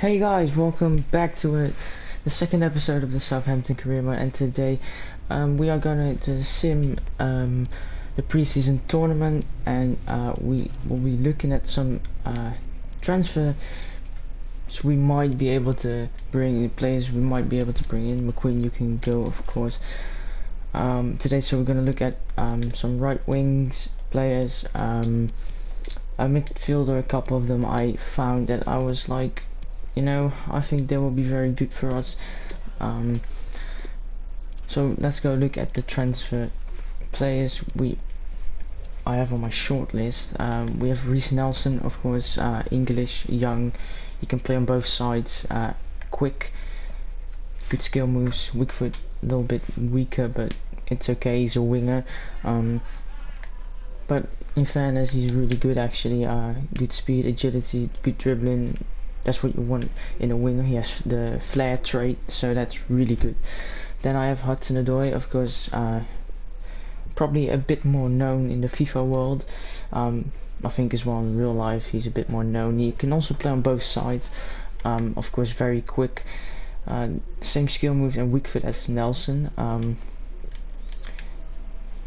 Hey guys, welcome back to the second episode of the Southampton career mode, and today we are going to sim the preseason tournament, and we will be looking at some transfer. So we might be able to bring in players, we might be able to bring in. McQueen, you can go, of course. Today, so we're going to look at some right wings players, a midfielder, a couple of them I found that I was like, I think they will be very good for us. So let's go look at the transfer players I have on my short list. We have Reece Nelson, of course, English, young. He can play on both sides. Quick, good skill moves. Weak foot, a little bit weaker, but it's okay. He's a winger. But in fairness, he's really good actually. Good speed, agility, good dribbling. That's what you want in a winger. He has the flair trait, so that's really good. Then I have Hudson-Odoi, of course, probably a bit more known in the FIFA world. I think as well in real life he's a bit more known. He can also play on both sides. Of course, very quick. Same skill moves and weak foot as Nelson.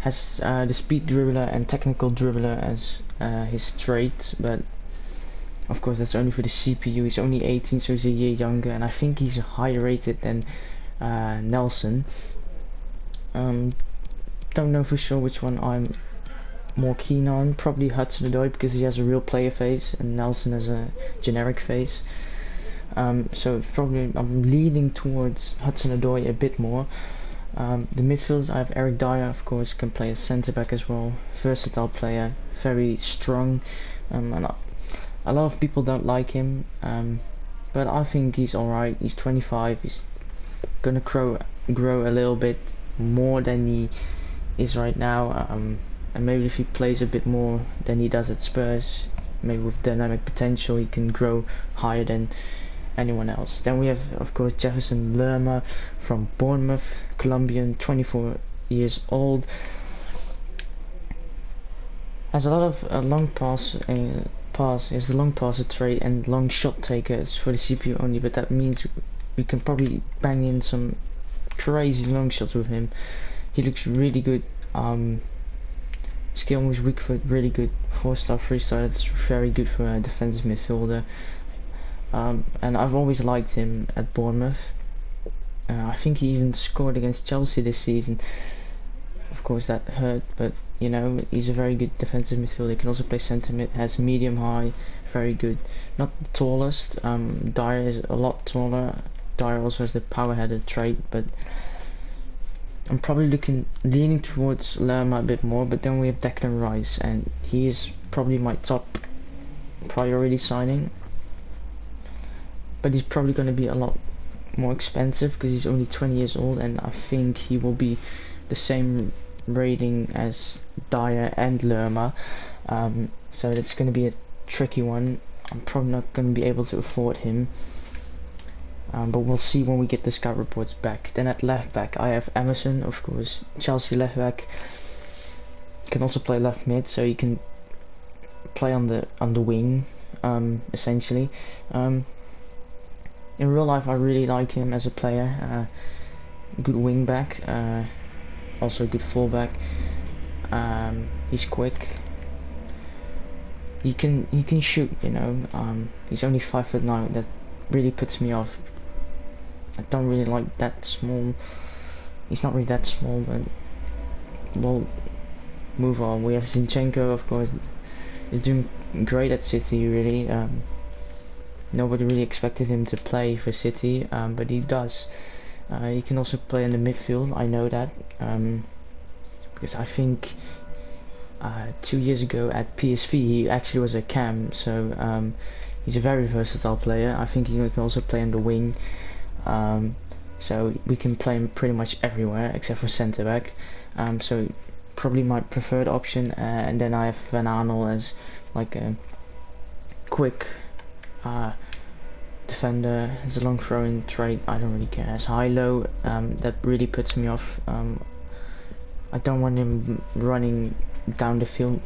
Has the speed dribbler and technical dribbler as his traits, but of course that's only for the CPU. He's only 18, so he's a year younger, and I think he's higher rated than Nelson. Don't know for sure which one I'm more keen on. Probably Hudson-Odoi, because he has a real player face and Nelson has a generic face. So probably I'm leaning towards Hudson-Odoi a bit more. The midfielders, I have Eric Dyer, of course, can play as centre back as well. Versatile player, very strong. And a lot of people don't like him, but I think he's alright. He's 25. He's gonna grow a little bit more than he is right now. And maybe if he plays a bit more than he does at Spurs, maybe with dynamic potential, he can grow higher than anyone else. Then we have, of course, Jefferson Lerma from Bournemouth, Colombian, 24 years old. Has a lot of long pass. Is the long passer trait and long shot takers for the CPU only, but that means we can probably bang in some crazy long shots with him. He looks really good. Skill moves, weak foot, really good. 4-star, 3-star. That's very good for a defensive midfielder. And I've always liked him at Bournemouth. I think he even scored against Chelsea this season. Of course that hurt, but he's a very good defensive midfielder. He can also play centre mid, has medium high, very good. Not the tallest. Dyer is a lot taller. Dyer also has the power header trait, but I'm probably leaning towards Lerma a bit more. But then we have Declan Rice, and he is probably my top priority signing. But he's probably going to be a lot more expensive because he's only 20 years old, and I think he will be the same rating as Dyer and Lerma. So it's going to be a tricky one. I'm probably not going to be able to afford him. But we'll see when we get the scout reports back. Then at left back I have Emerson, of course, Chelsea left back. Can also play left mid, so he can play on the wing, essentially. In real life I really like him as a player. Good wing back, also good fullback. He's quick. He can shoot. He's only 5'9". That really puts me off. I don't really like that small. He's not really that small, but we'll move on. We have Zinchenko, of course, is doing great at City. Really, nobody really expected him to play for City, but he does. He can also play in the midfield. I know that, because I think 2 years ago at PSV he actually was a cam. So he's a very versatile player. I think he can also play on the wing. So we can play him pretty much everywhere except for centre back. So probably my preferred option. And then I have Van Aanel as like a quick defender. Has a long throwing trait. I don't really care. As high-low, that really puts me off. I don't want him running down the field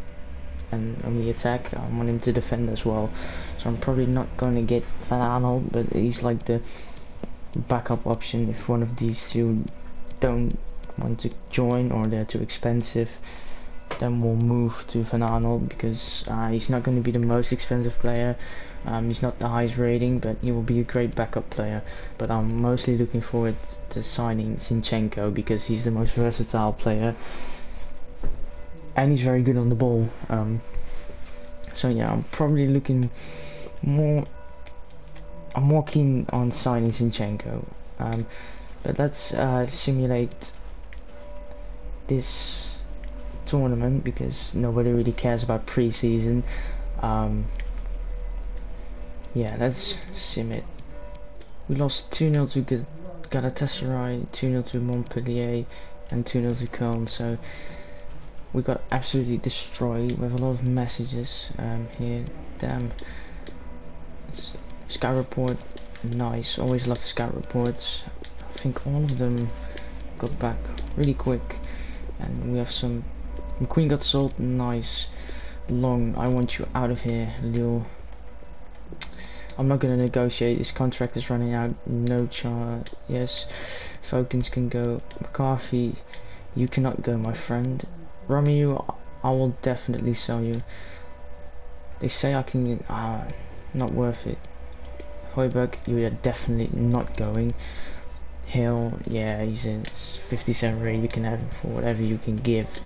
and on the attack. I want him to defend as well. So I'm probably not going to get Van Aanholt, but he's like the backup option if one of these two don't want to join or they're too expensive. Then we'll move to Van Aanholt because he's not going to be the most expensive player. He's not the highest rating, but he will be a great backup player. But I'm mostly looking forward to signing Zinchenko because he's the most versatile player and he's very good on the ball. So yeah, I'm probably looking more. I'm more keen on signing Zinchenko. But let's simulate this tournament because nobody really cares about pre-season. Yeah, let's sim it. We lost 2-0 to Galatasaray, 2-0 to Montpellier, and 2-0 to Köln. So we got absolutely destroyed. We have a lot of messages here. Damn. Scout report, nice. Always love scout reports. I think all of them got back really quick, and we have some. McQueen got sold, nice. Long, I want you out of here, Lille. I'm not gonna negotiate. His contract is running out. No chance. Yes, Fokins can go. McCarthy, you cannot go, my friend. Romeo, I will definitely sell you. They say I can. Not worth it. Højbjerg, you are definitely not going. Hill, yeah, he's in 57 rate. You can have him for whatever you can give.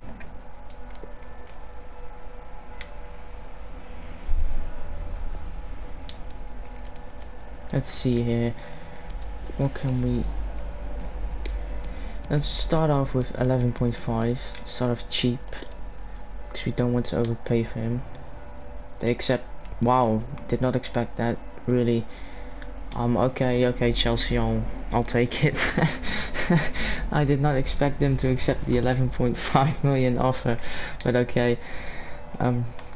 Let's see here. What can we? Let's start off with 11.5. Start off cheap because we don't want to overpay for him. They accept. Wow, did not expect that. Really. Okay, Chelsea, I'll take it. I did not expect them to accept the 11.5 million offer, but okay.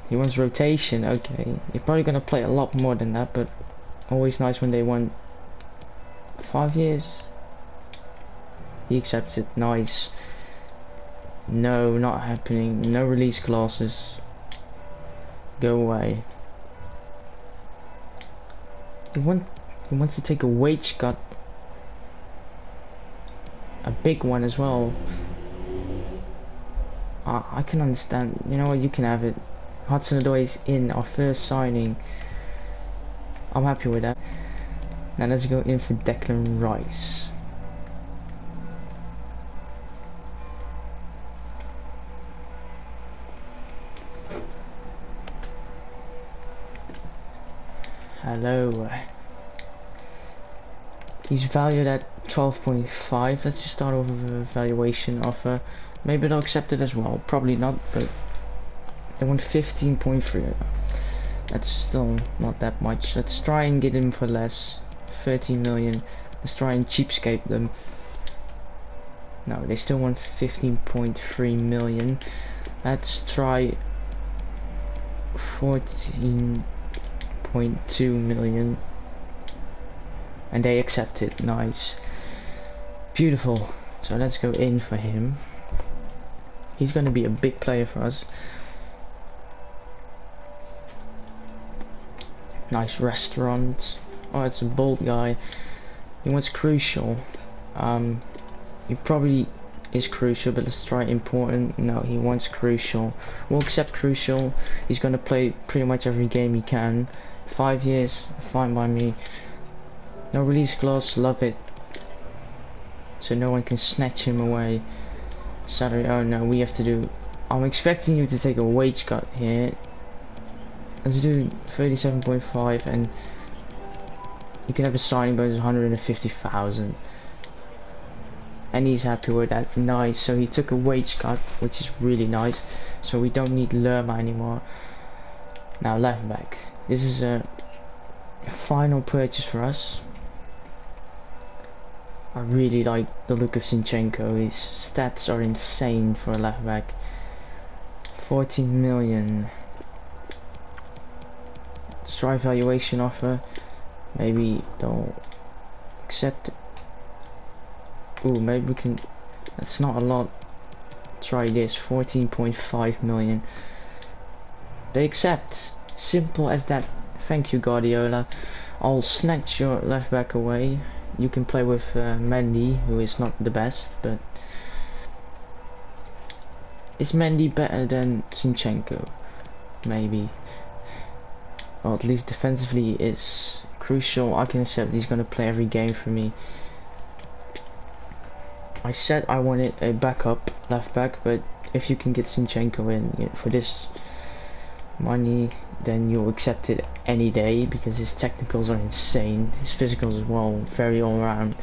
He wants rotation. Okay, you're probably gonna play a lot more than that, but always nice when they want 5 years. He accepts it. Nice. No, not happening. No release clauses. Go away. He wants to take a wage cut. A big one as well. I can understand. You know what? You can have it. Hudson-Odoi is in our first signing. I'm happy with that. Now let's go in for Declan Rice. Hello. He's valued at 12.5. Let's just start off with a valuation offer. Maybe they'll accept it as well. Probably not, but they want 15.3. That's still not that much. Let's try and get him for less. 13 million. Let's try and cheapskate them. No, they still want 15.3 million. Let's try 14.2 million. And they accept it. Nice. Beautiful. So let's go in for him. He's going to be a big player for us. Nice restaurant. Oh, it's a bold guy. He wants crucial. He probably is crucial, but let's try important. No, he wants crucial. We'll accept crucial. He's going to play pretty much every game he can. 5 years, fine by me. No release clause, love it. So no one can snatch him away. Salary, oh no, we have to do. I'm expecting you to take a wage cut here. Let's do 37.5 and you can have a signing bonus of 150,000. And he's happy with that. Nice. So he took a wage cut, which is really nice. So we don't need Lerma anymore. Now left back. This is a final purchase for us. I really like the look of Zinchenko. His stats are insane for a left back. 14 million. Let's try valuation offer. Maybe they'll accept it. Ooh, maybe we can. That's not a lot. Try this. 14.5 million. They accept. Simple as that. Thank you, Guardiola. I'll snatch your left back away. You can play with Mendy, who is not the best, but is Mendy better than Zinchenko? Maybe. Or at least defensively is crucial. I can accept he's going to play every game for me. I said I wanted a backup left back, but if you can get Zinchenko in for this money, then you'll accept it any day, because his technicals are insane, his physicals as well, very all round.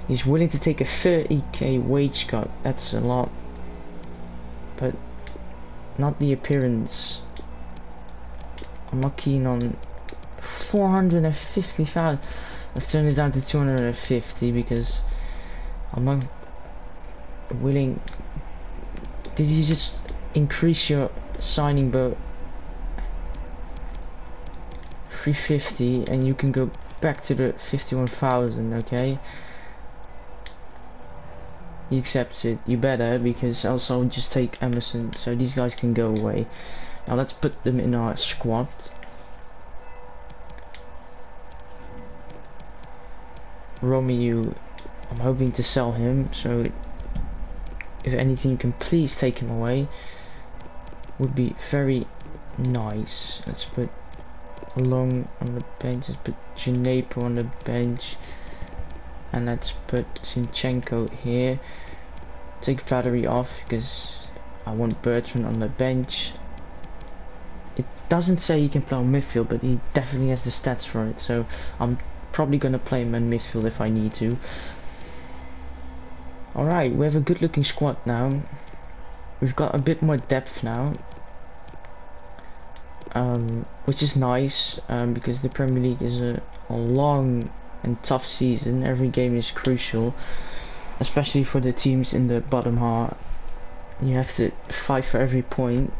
He's willing to take a 30k wage cut. That's a lot, but not the appearance. I'm not keen on 450,000. Let's turn it down to 250, because I'm not willing. Did you just increase your signing boat 350 and you can go back to the 51,000? Okay, he accepts it. You better, because else I'll just take Emerson, so these guys can go away. Now let's put them in our squad. Romeo, I'm hoping to sell him, so if anything you can please take him away, would be very nice. Let's put Long on the bench, let's put Gineppo on the bench, and let's put Zinchenko here. Take Vardy off because I want Bertrand on the bench. It doesn't say he can play on midfield, but he definitely has the stats for it, so I'm probably gonna play him in midfield if I need to. Alright, we have a good looking squad now. We've got a bit more depth now, which is nice, because the Premier League is a long and tough season. Every game is crucial, especially for the teams in the bottom half. You have to fight for every point,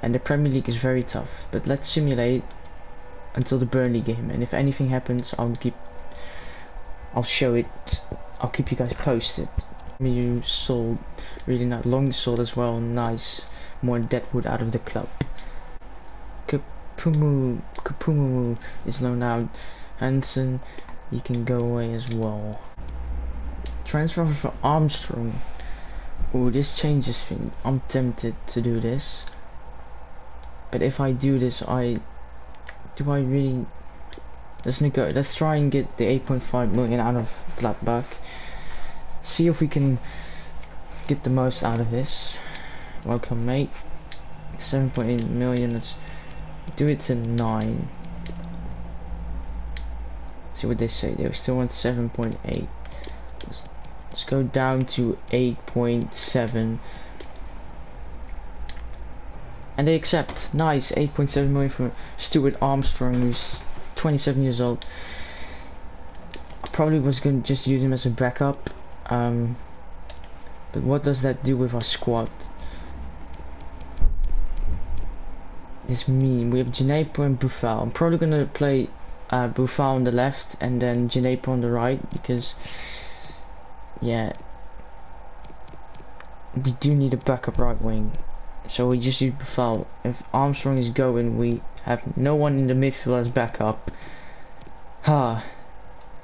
and the Premier League is very tough. But let's simulate until the Burnley game, and if anything happens, I'll show it. I'll keep you guys posted. You sold, really nice. Long sold as well, nice. More deadwood out of the club. Kapumu is loaned out. Hansen, you can go away as well. Transfer for Armstrong. Oh, this changes things. I'm tempted to do this, but if I do this, do I really? Let's try and get the 8.5 million out of Gladbach. See if we can get the most out of this. Welcome, mate. 7.8 million. Let's do it to 9. See what they say. They still want 7.8. Let's go down to 8.7. And they accept. Nice. 8.7 million for Stuart Armstrong, who's 27 years old. I probably was going to just use him as a backup. But what does that do with our squad? This mean we have Gineppo and Buffal. I'm probably going to play Buffal on the left and then Gineppo on the right, because yeah, we do need a backup right wing. So we just use Buffal. If Armstrong is going, we have no one in the midfield as backup.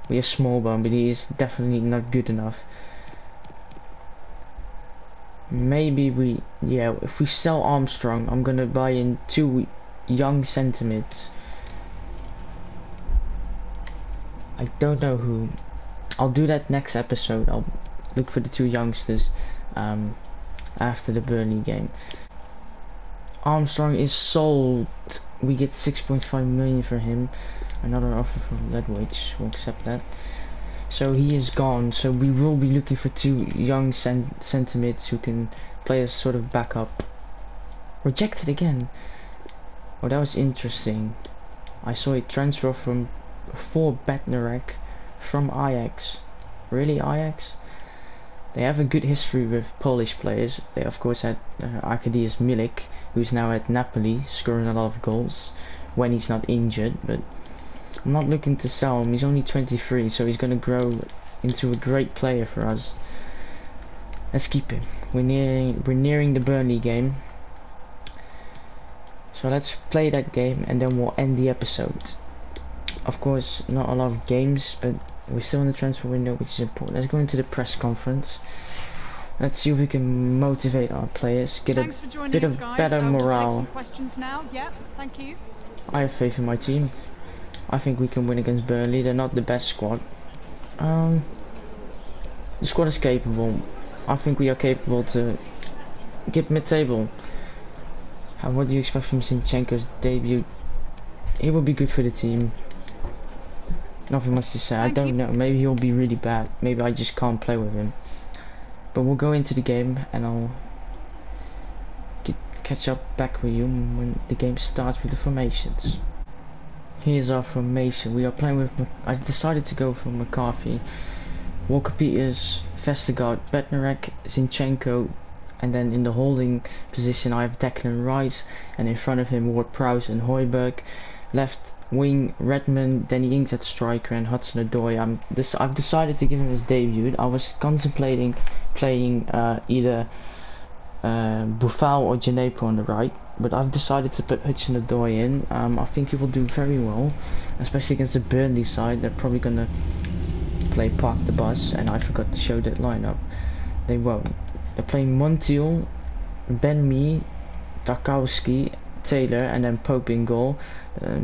We have Smallbone, but he is definitely not good enough. Maybe if we sell Armstrong, I'm gonna buy in 2 young centre mids. I don't know who. I'll do that next episode. I'll look for the 2 youngsters after the Burnley game. Armstrong is sold. We get 6.5 million for him. Another offer from Ledwich. We'll accept that. So he is gone. So we will be looking for 2 young centre mids who can play as sort of backup. Rejected again. Oh, that was interesting. I saw a transfer for Bednarek from Ajax. Really, Ajax? They have a good history with Polish players. They of course had Arkadiusz Milik, who's now at Napoli, scoring a lot of goals when he's not injured. But I'm not looking to sell him. He's only 23, so he's going to grow into a great player for us. Let's keep him. We're nearing the Burnley game. So let's play that game and then we'll end the episode. Of course, not a lot of games, but we're still in the transfer window, which is important. Let's go into the press conference. Let's see if we can motivate our players, get Thanks a bit of better We'll take morale. some questions now. Yeah, thank you. I have faith in my team. I think we can win against Burnley. They're not the best squad. The squad is capable. I think we are capable to get mid-table. What do you expect from Zinchenko's debut? He will be good for the team. Nothing much to say. I don't know. Maybe he'll be really bad. Maybe I just can't play with him. But we'll go into the game and I'll catch up back with you when the game starts with the formations. Here's our formation. We are playing with. I decided to go for McCarthy, Walker Peters, Vestergaard, Bednarek, Zinchenko, and then in the holding position I have Declan Rice, and in front of him Ward-Prowse and Højbjerg. Left wing Redmond, Danny Ings at striker, and Hudson-Odoi. I've decided to give him his debut. I was contemplating playing either Boufal or Djenepo on the right, but I've decided to put Hudson-Odoi in. I think he will do very well, especially against the Burnley side. They're probably gonna play Park the Bus, and I forgot to show that lineup. They won't. They're playing Montiel, Ben Mee, Tarkowski, Taylor, and then Pope in goal.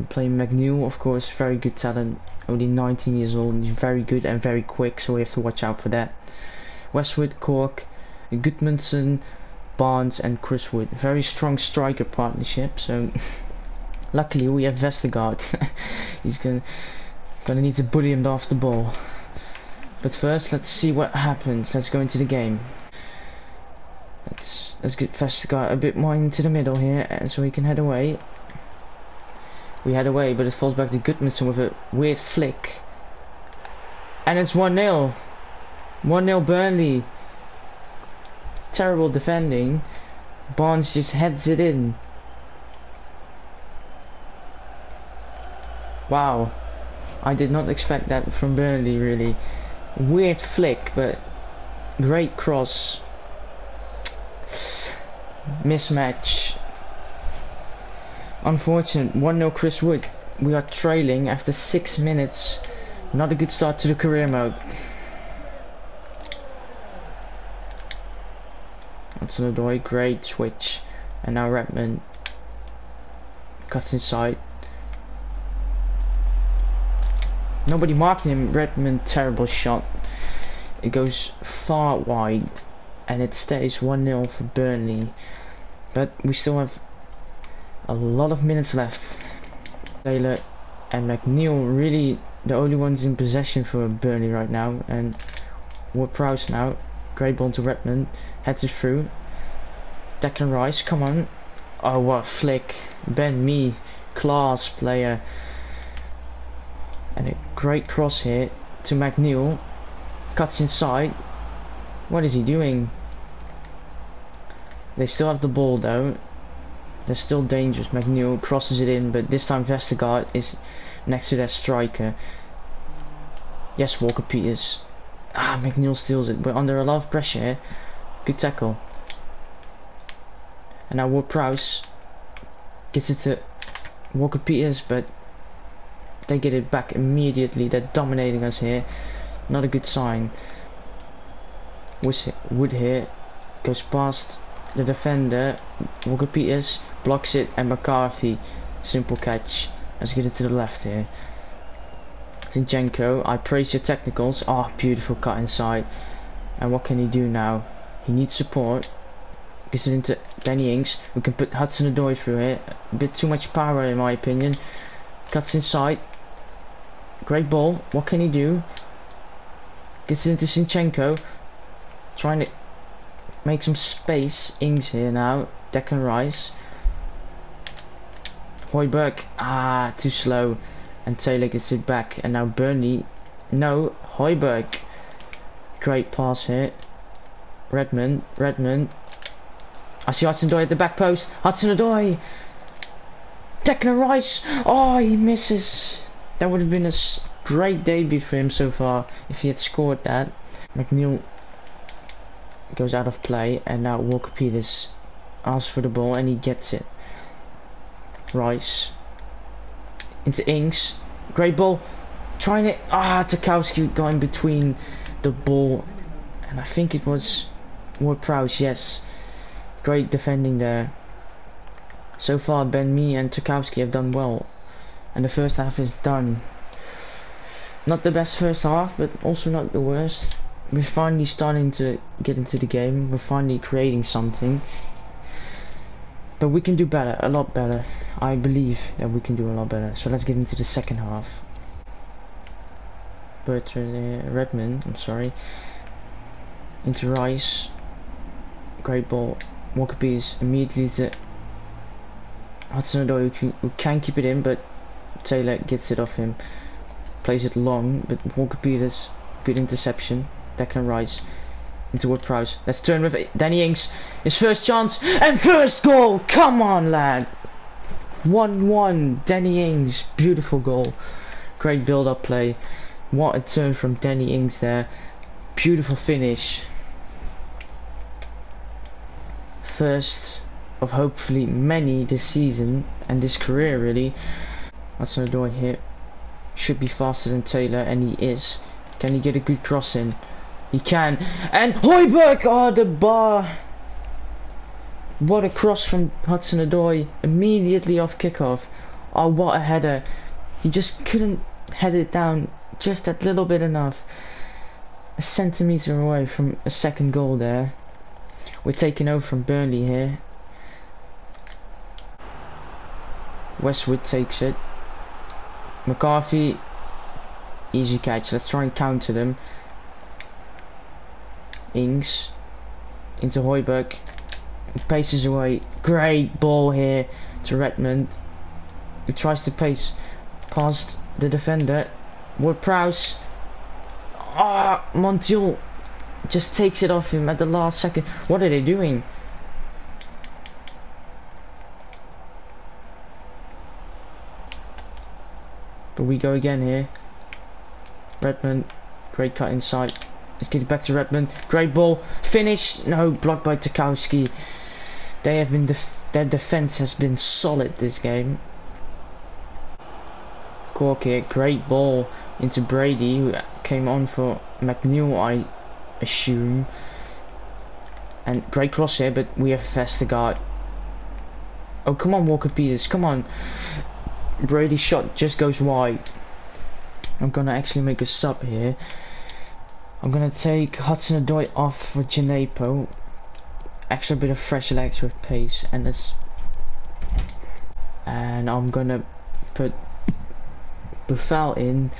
Playing McNeil, of course, very good talent, only 19 years old. He's very good and very quick, so we have to watch out for that. Westwood, Cork, Gudmundsson, Barnes, and Chris Wood. Very strong striker partnership. So luckily we have Vestergaard. He's gonna need to bully him off the ball. But first, let's see what happens. Let's go into the game. Let's get Vestergaard a bit more into the middle here, and so he can head away. We head away, but it falls back to Gudmundsson with a weird flick. And it's 1-0. 1-0 Burnley. Terrible defending. Barnes just heads it in. Wow. I did not expect that from Burnley, really. Weird flick, but great cross. Mismatch. Unfortunate. 1-0 Chris Wood. We are trailing after 6 minutes. Not a good start to the career mode. That's another great switch. And now Redmond cuts inside. Nobody marking him. Redmond, terrible shot. It goes far wide. And it stays 1-0 for Burnley. But we still have a lot of minutes left. Taylor and McNeil really the only ones in possession for Burnley right now. And Ward-Prowse now. Great ball to Redmond. Heads it through. Declan Rice, come on. Oh, what a flick. Ben Mee, class player. And a great cross here to McNeil. Cuts inside. What is he doing? They still have the ball though. They're still dangerous. McNeil crosses it in, but this time Vestergaard is next to their striker. Yes, Walker Peters. McNeil steals it. We're under a lot of pressure here. Good tackle. And now Ward-Prowse gets it to Walker Peters, but they get it back immediately. They're dominating us here. Not a good sign. Wood here goes past the defender. Walker Peters blocks it, and McCarthy, simple catch. Let's get it to the left here. Zinchenko, I praise your technicals. Oh, beautiful cut inside. And what can he do now? He needs support. Gets it into Danny Ings. We can put Hudson-Odoi through here. A bit too much power in my opinion. Cuts inside. Great ball. What can he do? Gets it into Zinchenko. Trying to make some space. Ings here now. Declan Rice. Højbjerg. Too slow. And Taylor gets it back. And now Burnley. No. Højbjerg. Great pass here. Redmond. I see Hudson-Odoi at the back post. Hudson-Odoi. Declan Rice. Oh, he misses. That would have been a great debut for him so far if he had scored that. McNeil goes out of play, and now Walker Peters asks for the ball and he gets it. Rice. Into Ings. Great ball. Trying it. Tarkowski got in between the ball. And I think it was Ward-Prowse, yes. Great defending there. So far, Ben-Mee and Tarkowski have done well. And the first half is done. Not the best first half, but also not the worst. We're finally starting to get into the game. We're finally creating something. But we can do better, a lot better. I believe that we can do a lot better. So let's get into the second half. Redmond, I'm sorry. Into Rice. Great ball. Walker-Peters immediately to Hudson-Odoi, who can keep it in, but Taylor gets it off him. Plays it long, but Walker-Peters, good interception. Declan Rice into Ward-Prowse. Let's turn with Danny Ings. His first chance and first goal. Come on, lad. 1-1. Danny Ings. Beautiful goal. Great build-up play. What a turn from Danny Ings there. Beautiful finish. First of hopefully many this season and this career, really. That's no door here. Should be faster than Taylor, and he is. Can he get a good cross in? He can. And Højbjerg! Oh, the bar! What a cross from Hudson-Odoi. Immediately off kickoff. Oh, what a header. He just couldn't head it down just that little bit enough. A centimetre away from a second goal there. We're taking over from Burnley here. Westwood takes it. McCarthy, easy catch. Let's try and counter them. Ings into Højbjerg. He paces away. Great ball here to Redmond, who tries to pace past the defender. Ward-Prowse. Montiel just takes it off him at the last second. What are they doing? But we go again here. Redmond, great cut inside. Let's get it back to Redmond. Great ball, finish. No, blocked by Tarkowski. They have been their defense has been solid this game. Cork here, great ball into Brady, who came on for McNeil, I assume. And great cross here, but we have Vestergaard. Oh, come on, Walker-Peters, come on. Brady's shot just goes wide. I'm gonna actually make a sub here. I'm gonna take Hudson-Odoi off for Djenepo. Extra bit of fresh legs with pace, and this. And I'm gonna put Buffal in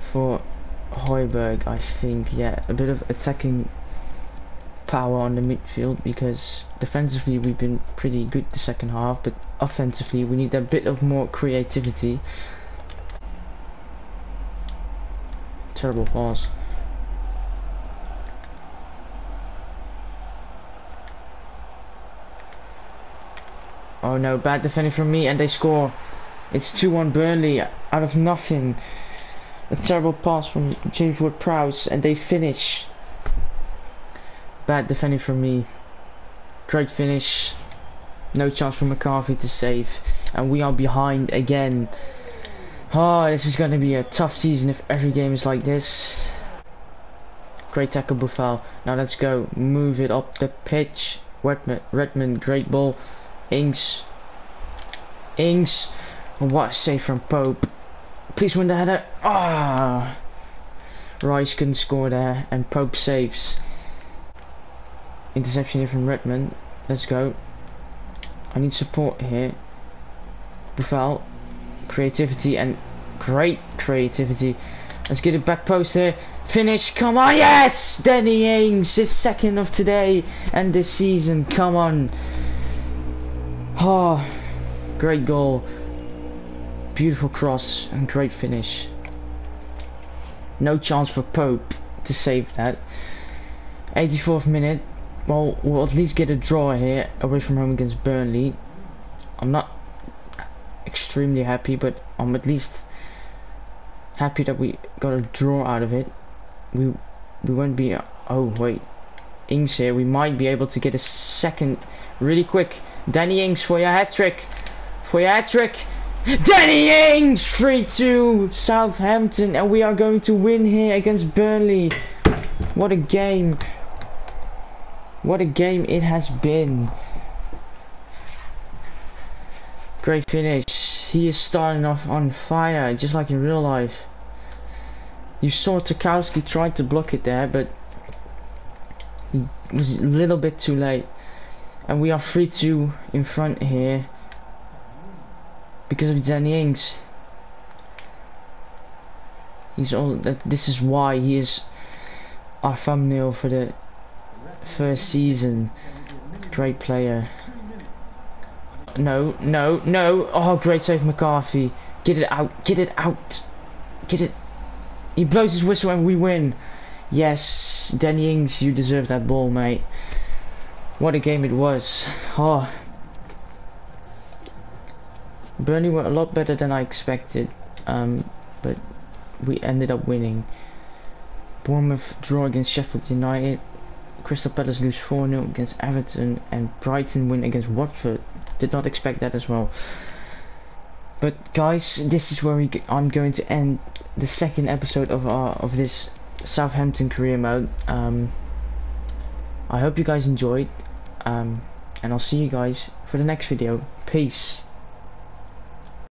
for Højbjerg, I think. Yeah, a bit of attacking power on the midfield, because defensively we've been pretty good the second half, but offensively we need a bit of more creativity. Terrible pass. Oh no, bad defending from me, and they score. It's 2-1 Burnley out of nothing. A terrible pass from James Ward-Prowse, and they finish. Bad defending from me. Great finish. No chance for McCarthy to save. And we are behind again. Oh, this is going to be a tough season if every game is like this. Great tackle, Buffal. Now let's go. Move it up the pitch. Redmond, great ball. Ings. Ings. What a save from Pope. Please win the header. Rice couldn't score there, and Pope saves. Interception here from Redmond. Let's go. I need support here. Buffal. Creativity, and great creativity. Let's get it back post here. Finish. Come on. Yes! Danny Ings. His second of today and this season. Come on. Oh, great goal. Beautiful cross and great finish. No chance for Pope to save that. 84th minute. Well, we'll at least get a draw here away from home against Burnley. I'm not extremely happy, but I'm at least happy that we got a draw out of it. We won't be. Oh wait, Ings here. We might be able to get a second really quick. Danny Ings for your hat trick. for your hat-trick. Danny Ings, 3-2 Southampton, and we are going to win here against Burnley. What a game. What a game it has been. Great finish. He is starting off on fire, just like in real life. You saw Tarkowski tried to block it there, but he was a little bit too late. And we are 3-2 in front here because of Danny Ings. This is why he is our thumbnail for the first season. Great player. No, no, no. Oh, great save, McCarthy. Get it out. Get it out. Get it. He blows his whistle and we win. Yes, Danny Ings, you deserve that ball, mate. What a game it was. Oh. Burnley were a lot better than I expected. But we ended up winning. Bournemouth draw against Sheffield United. Crystal Palace lose 4-0 against Everton, and Brighton win against Watford. Did not expect that as well. But guys, this is where I'm going to end the second episode of this Southampton career mode. I hope you guys enjoyed, and I'll see you guys for the next video. Peace.